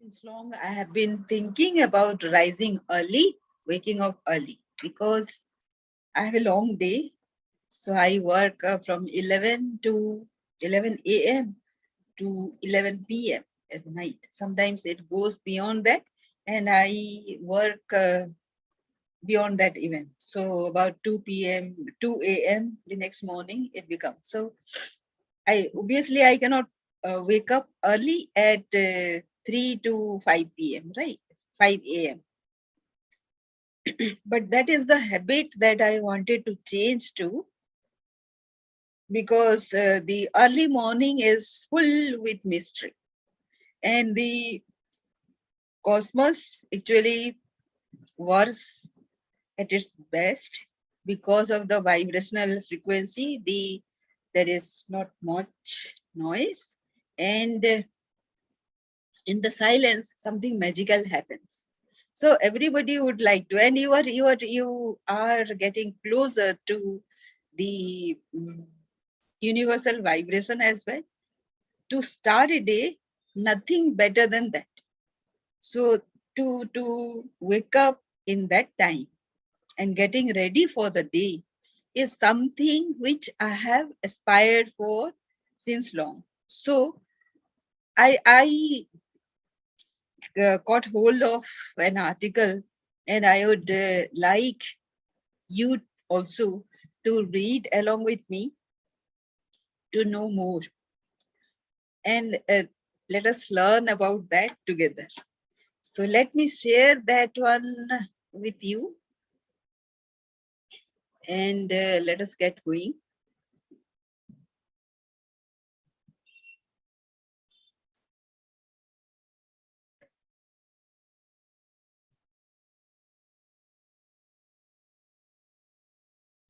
Since long, I have been thinking about rising early, waking up early, because I have a long day. So I work from 11 to 11 a.m. to 11 p.m. at night. Sometimes it goes beyond that, and I work beyond that even. So about 2 p.m., 2 a.m. the next morning it becomes. So I obviously I cannot wake up early at 3 to 5 p.m., right? 5 a.m. But that is the habit that I wanted to change to, because the early morning is full with mystery, and the cosmos actually works at its best because of the vibrational frequency. There is not much noise, and in the silence something magical happens. So everybody would like to, and you are getting closer to the universal vibration as well. To start a day, nothing better than that. So to wake up in that time and getting ready for the day is something which I have aspired for since long. So I got hold of an article, and I would like you also to read along with me to know more, and let us learn about that together. So let me share that one with you, and let us get going.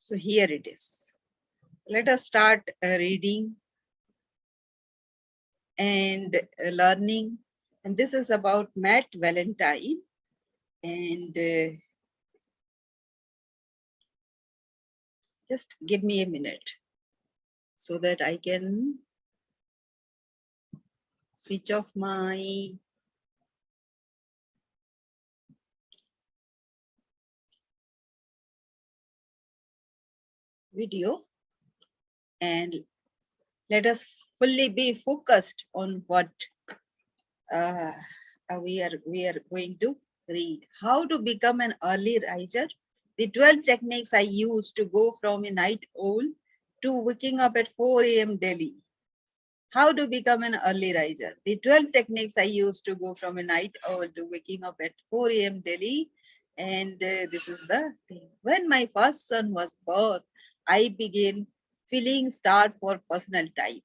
So here it is. Let us start reading and learning. And this is about Matt Valentine. And just give me a minute so that I can switch off my video, and let us fully be focused on what uh, we are going to read. How to become an early riser. The 12 techniques I use to go from a night owl to waking up at 4 a.m. daily. How to become an early riser. The 12 techniques I use to go from a night owl to waking up at 4 a.m. daily. And this is the thing. When my first son was born, I began feeling starved for personal time.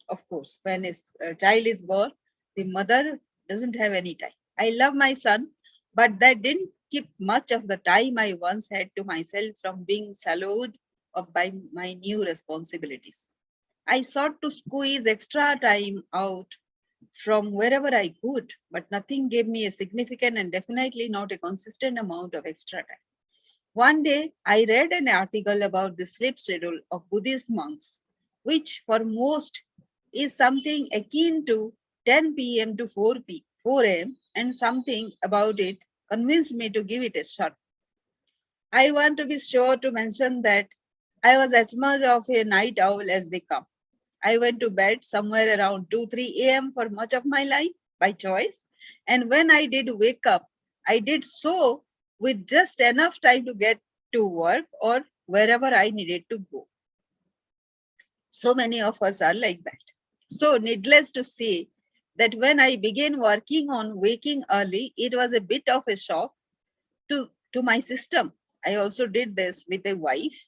Of course, when a child is born, the mother doesn't have any time. I love my son, but that didn't keep much of the time I once had to myself from being swallowed up by my new responsibilities. I sought to squeeze extra time out from wherever I could, but nothing gave me a significant and definitely not a consistent amount of extra time. One day, I read an article about the sleep schedule of Buddhist monks, which for most is something akin to 10 p.m. to 4 a.m., and something about it convinced me to give it a shot. I want to be sure to mention that I was as much of a night owl as they come. I went to bed somewhere around 2, 3 a.m. for much of my life by choice. And when I did wake up, I did so with just enough time to get to work or wherever I needed to go. So many of us are like that. So needless to say that when I began working on waking early, it was a bit of a shock to my system. I also did this with a wife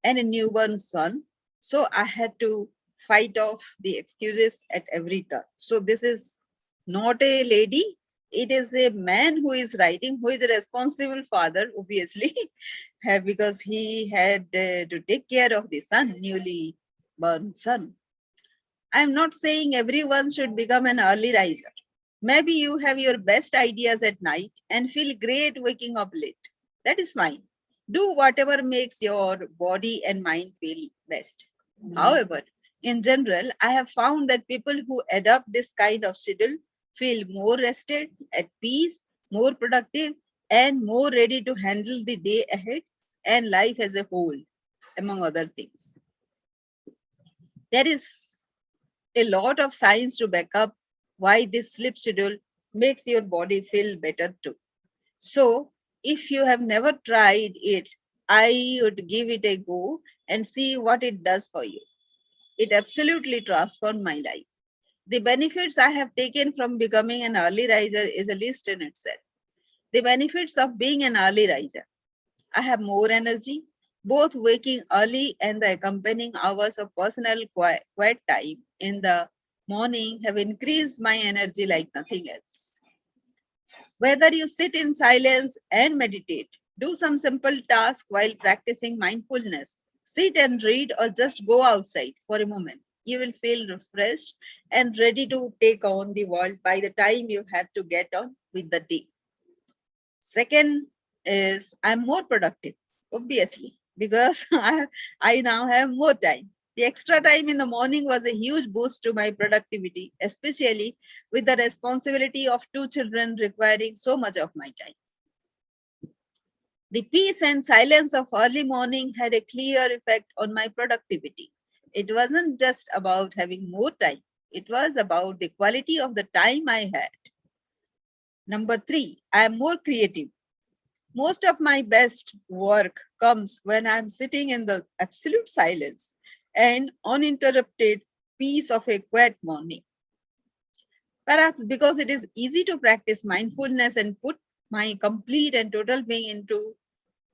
and a newborn son. So I had to fight off the excuses at every turn. So this is not a lady. It is a man who is writing, who is a responsible father, obviously, because he had to take care of the son, newly born son. I'm not saying everyone should become an early riser. Maybe you have your best ideas at night and feel great waking up late. That is fine. Do whatever makes your body and mind feel best. However, in general, I have found that people who adopt this kind of schedule feel more rested, at peace, more productive, and more ready to handle the day ahead and life as a whole, among other things. There is a lot of science to back up why this sleep schedule makes your body feel better too. So, if you have never tried it, I would give it a go and see what it does for you. It absolutely transformed my life. The benefits I have taken from becoming an early riser is a list in itself. The benefits of being an early riser. I have more energy. Both waking early and the accompanying hours of personal quiet time in the morning have increased my energy like nothing else. Whether you sit in silence and meditate, do some simple task while practicing mindfulness, sit and read, or just go outside for a moment, you will feel refreshed and ready to take on the world by the time you have to get on with the day. Second is I'm more productive, obviously, because I now have more time. The extra time in the morning was a huge boost to my productivity, especially with the responsibility of two children requiring so much of my time. The peace and silence of early morning had a clear effect on my productivity. It wasn't just about having more time, it was about the quality of the time I had. Number three, I am more creative. Most of my best work comes when I'm sitting in the absolute silence and uninterrupted peace of a quiet morning. Perhaps because it is easy to practice mindfulness and put my complete and total being into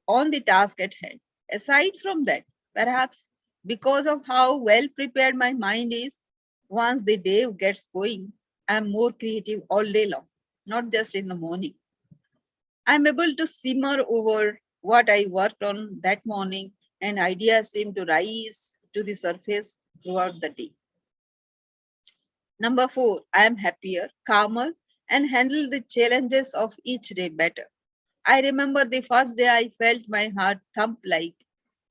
on the task at hand. Aside from that, perhaps because of how well prepared my mind is, once the day gets going, I'm more creative all day long, not just in the morning. I'm able to simmer over what I worked on that morning, and ideas seem to rise to the surface throughout the day. Number four, I am happier, calmer, and handle the challenges of each day better. I remember the first day I felt my heart thump like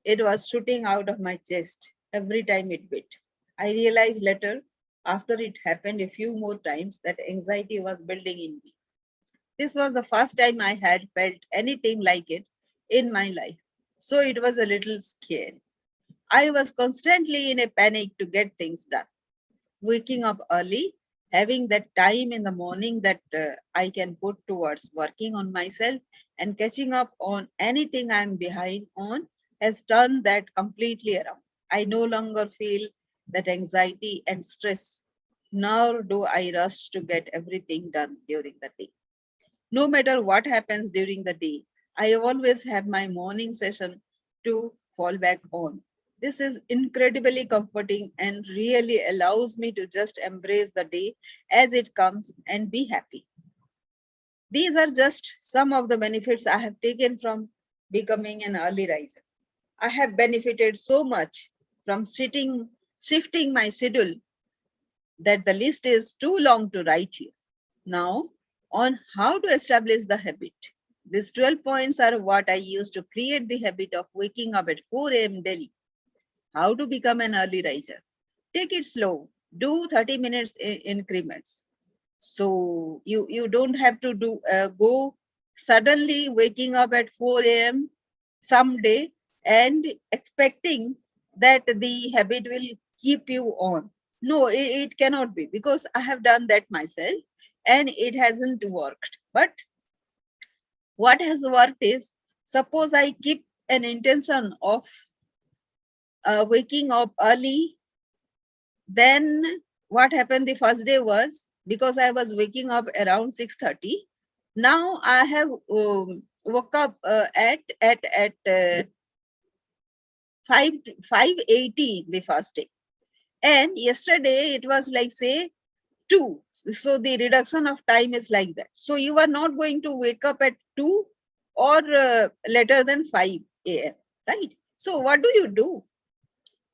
it was shooting out of my chest every time it beat. I realized later, after it happened a few more times, that anxiety was building in me. This was the first time I had felt anything like it in my life, so it was a little scary. I was constantly in a panic to get things done. Waking up early, having that time in the morning that I can put towards working on myself and catching up on anything I'm behind on has turned that completely around. I no longer feel that anxiety and stress, nor do I rush to get everything done during the day. No matter what happens during the day, I always have my morning session to fall back on. This is incredibly comforting and really allows me to just embrace the day as it comes and be happy. These are just some of the benefits I have taken from becoming an early riser. I have benefited so much from shifting my schedule that the list is too long to write here. Now, on how to establish the habit. These 12 points are what I use to create the habit of waking up at 4 a.m. daily. How to become an early riser. Take it slow. Do 30 minutes increments. So you don't have to go suddenly waking up at 4 a.m. someday and expecting that the habit will keep you on. No, it cannot be, because I have done that myself and it hasn't worked. But what has worked is, suppose I keep an intention of waking up early, then what happened the first day was, because I was waking up around 6:30, now I have woke up at 5:80 the first day, and yesterday it was like, say, 2. So the reduction of time is like that. So you are not going to wake up at 2 or later than 5 a.m., right? So what do you do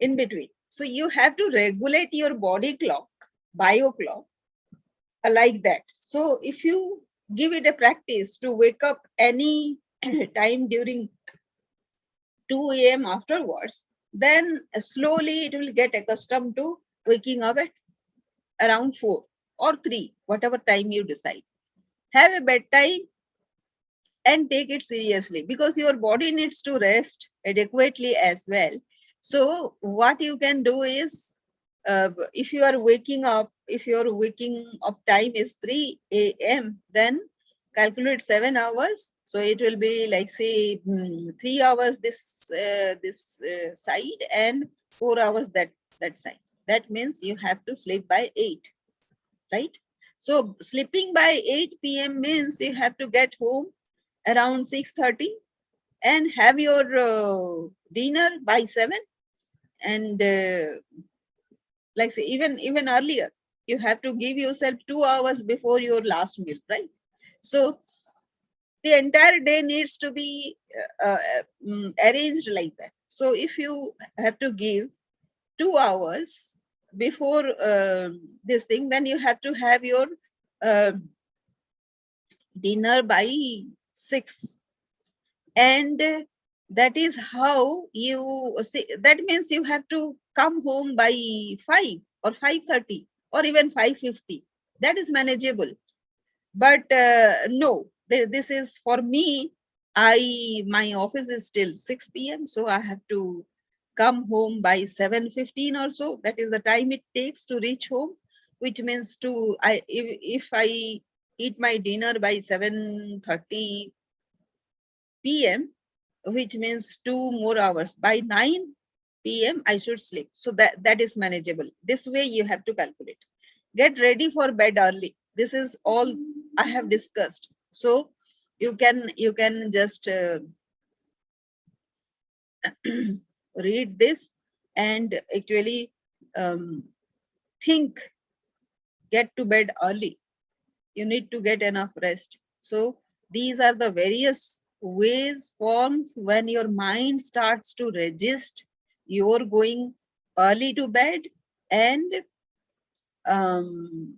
in between? So you have to regulate your body clock, bio clock, like that. So if you give it a practice to wake up any time during 2 a.m. afterwards, then slowly it will get accustomed to waking up at around 4 or 3, whatever time you decide. Have a bedtime and take it seriously, because your body needs to rest adequately as well. So what you can do is, if you are waking up, if your waking up time is 3 a.m., then calculate 7 hours. So it will be like, say, 3 hours this side and 4 hours that side. That means you have to sleep by 8, right? So sleeping by 8 p.m. means you have to get home around 6:30 and have your dinner by 7. And like, say, even earlier, you have to give yourself 2 hours before your last meal, right? So the entire day needs to be arranged like that. So if you have to give 2 hours before this thing, then you have to have your uh, dinner by 6. And that is how you see. That means you have to come home by 5 or 5:30 or even 5:50. That is manageable. But no, this is for me. My office is till 6 p.m, so I have to come home by 7:15 or so. That is the time it takes to reach home, which means to I if I eat my dinner by 7:30 p.m., which means 2 more hours. By 9 p.m., I should sleep. So that is manageable. This way you have to calculate. Get ready for bed early. This is all I have discussed. So you can just read this and actually think. Get to bed early. You need to get enough rest. So these are the various ways, forms, when your mind starts to resist you're going early to bed. And um,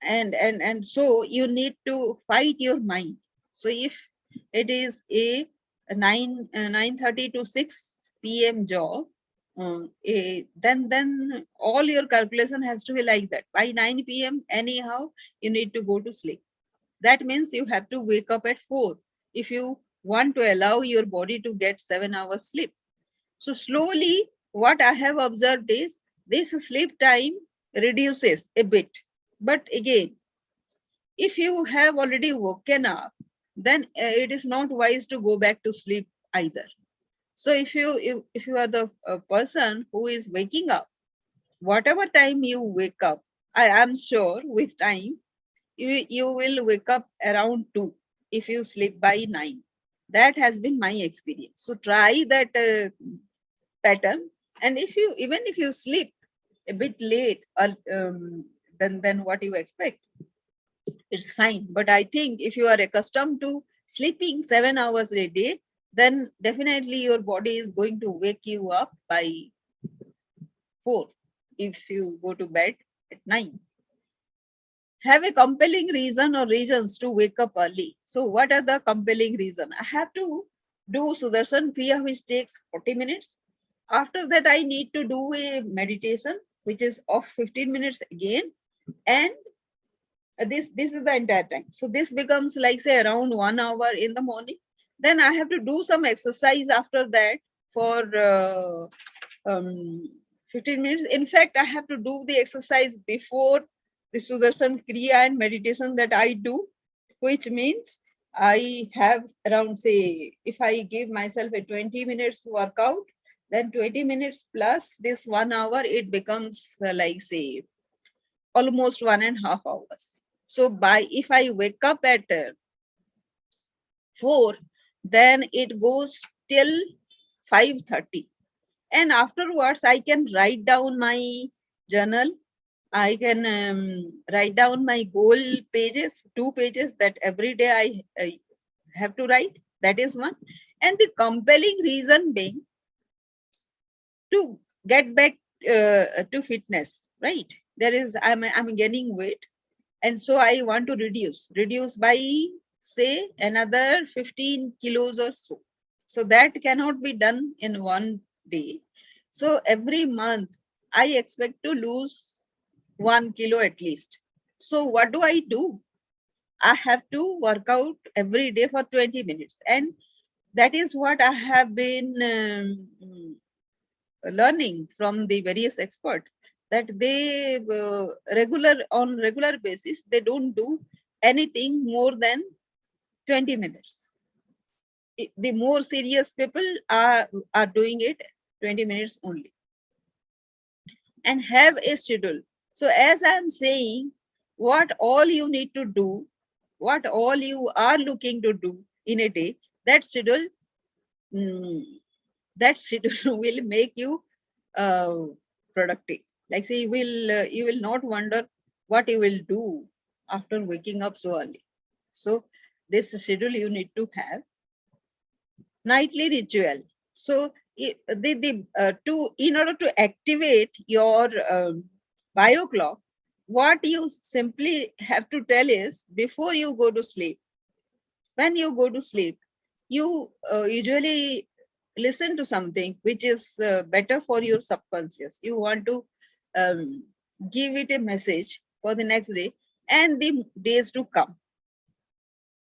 and so you need to fight your mind. So if it is a 9:30 to 6 p.m. job, then all your calculation has to be like that. By 9 p.m. anyhow you need to go to sleep. That means you have to wake up at 4 if you want to allow your body to get 7 hours sleep. So slowly what I have observed is this sleep time reduces a bit. But again, if you have already woken up, then it is not wise to go back to sleep either. So if you are the person who is waking up, whatever time you wake up, I am sure with time you will wake up around 2 if you sleep by 9. That has been my experience. So try that pattern. And even if you sleep a bit late than what you expect, it's fine. But I think if you are accustomed to sleeping 7 hours a day, then definitely your body is going to wake you up by 4 if you go to bed at 9. Have a compelling reason or reasons to wake up early. So what are the compelling reason? I have to do Sudarshan Kriya, which takes 40 minutes. After that, I need to do a meditation, which is of 15 minutes again. And this is the entire time. So this becomes like, say, around 1 hour in the morning. Then I have to do some exercise after that for 15 minutes. In fact, I have to do the exercise before the Sudarshan Kriya and meditation that I do, which means I have around, say, if I give myself a 20 minutes workout, then 20 minutes plus this 1 hour, it becomes like, say, almost 1.5 hours. So if I wake up at 4, then it goes till 5:30. And afterwards, I can write down my journal. I can write down my goal pages, 2 pages that every day I have to write. That is one. And the compelling reason being to get back to fitness, right? I'm gaining weight, and so I want to reduce by, say, another 15 kilos or so. So that cannot be done in one day. So every month I expect to lose 1 kilo at least. So what do? I have to work out every day for 20 minutes. And that is what I have been learning from the various experts, that they on regular basis, they don't do anything more than 20 minutes. The more serious people are doing it 20 minutes only, and have a schedule. So as I'm saying, what all you need to do, what all you are looking to do in a day, that schedule, mm, that schedule will make you uh, productive. Like say, you will not wonder what you will do after waking up so early. So this schedule you need to have. Nightly ritual. So to in order to activate your bio clock, what you simply have to tell is, before you go to sleep, when you go to sleep, you usually listen to something which is better for your subconscious. You want to um, give it a message for the next day and the days to come.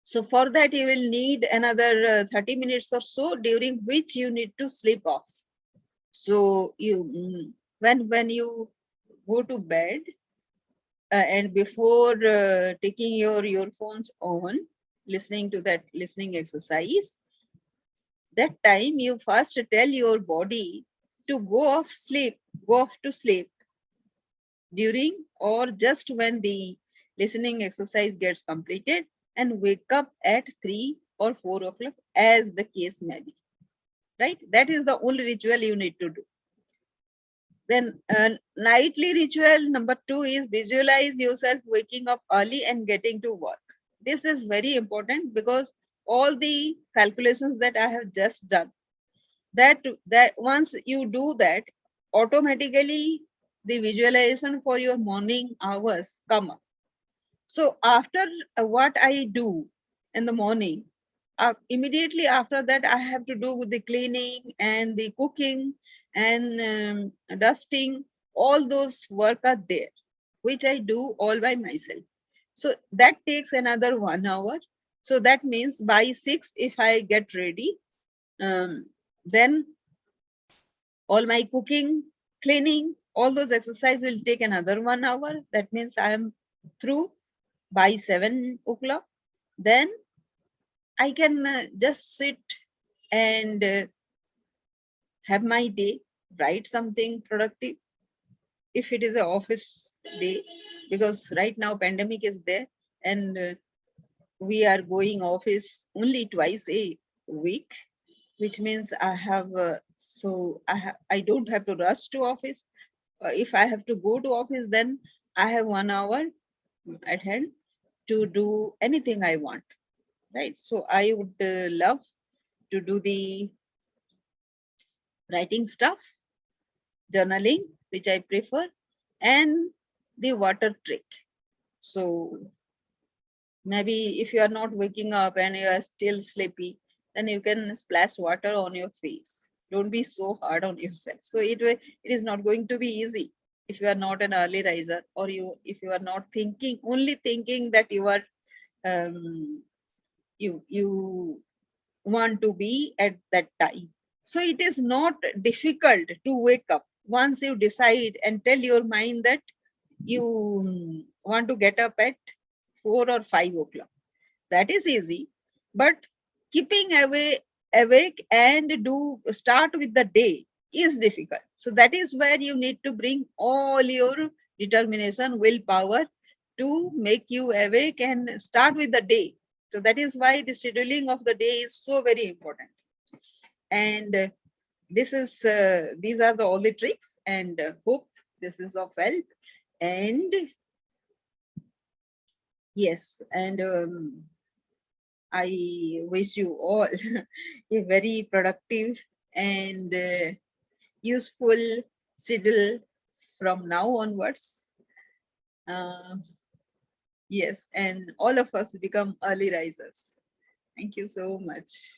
So for that, you will need another 30 minutes or so, during which you need to sleep off. So when you go to bed, and before taking your earphones on, listening to that listening exercise, that time you first tell your body to go off to sleep during or just when the listening exercise gets completed, and wake up at 3 or 4 o'clock, as the case may be. Right? That is the only ritual you need to do. Then nightly ritual number 2 is visualize yourself waking up early and getting to work. This is very important, because all the calculations that I have just done, that once you do that, automatically the visualization for your morning hours come up. So after what I do in the morning, immediately after that, I have to do with the cleaning and the cooking and dusting. All those work are there, which I do all by myself. So that takes another 1 hour. So that means by 6, if I get ready, then all my cooking, cleaning, all those exercise will take another 1 hour. That means I am through by 7 o'clock. Then I can just sit and have my day, write something productive if it is an office day, because right now pandemic is there, and we are going office only twice a week, which means I have I don't have to rush to office. If I have to go to office, then I have 1 hour at hand to do anything I want. Right? So I would love to do the writing stuff, journaling, which I prefer, and the water trick. So maybe if you are not waking up and you are still sleepy, then you can splash water on your face. Don't be so hard on yourself. So it is not going to be easy if you are not an early riser, or if you are not only thinking that you are you want to be at that time. So it is not difficult to wake up once you decide and tell your mind that you want to get up at 4 or 5 o'clock. That is easy, but keeping awake and do start with the day is difficult. So that is where you need to bring all your determination, willpower, to make you awake and start with the day. So that is why the scheduling of the day is so very important. And these are all the tricks, and hope this is of help. And yes, and I wish you all a very productive and useful schedule from now onwards. Yes, and all of us become early risers. Thank you so much.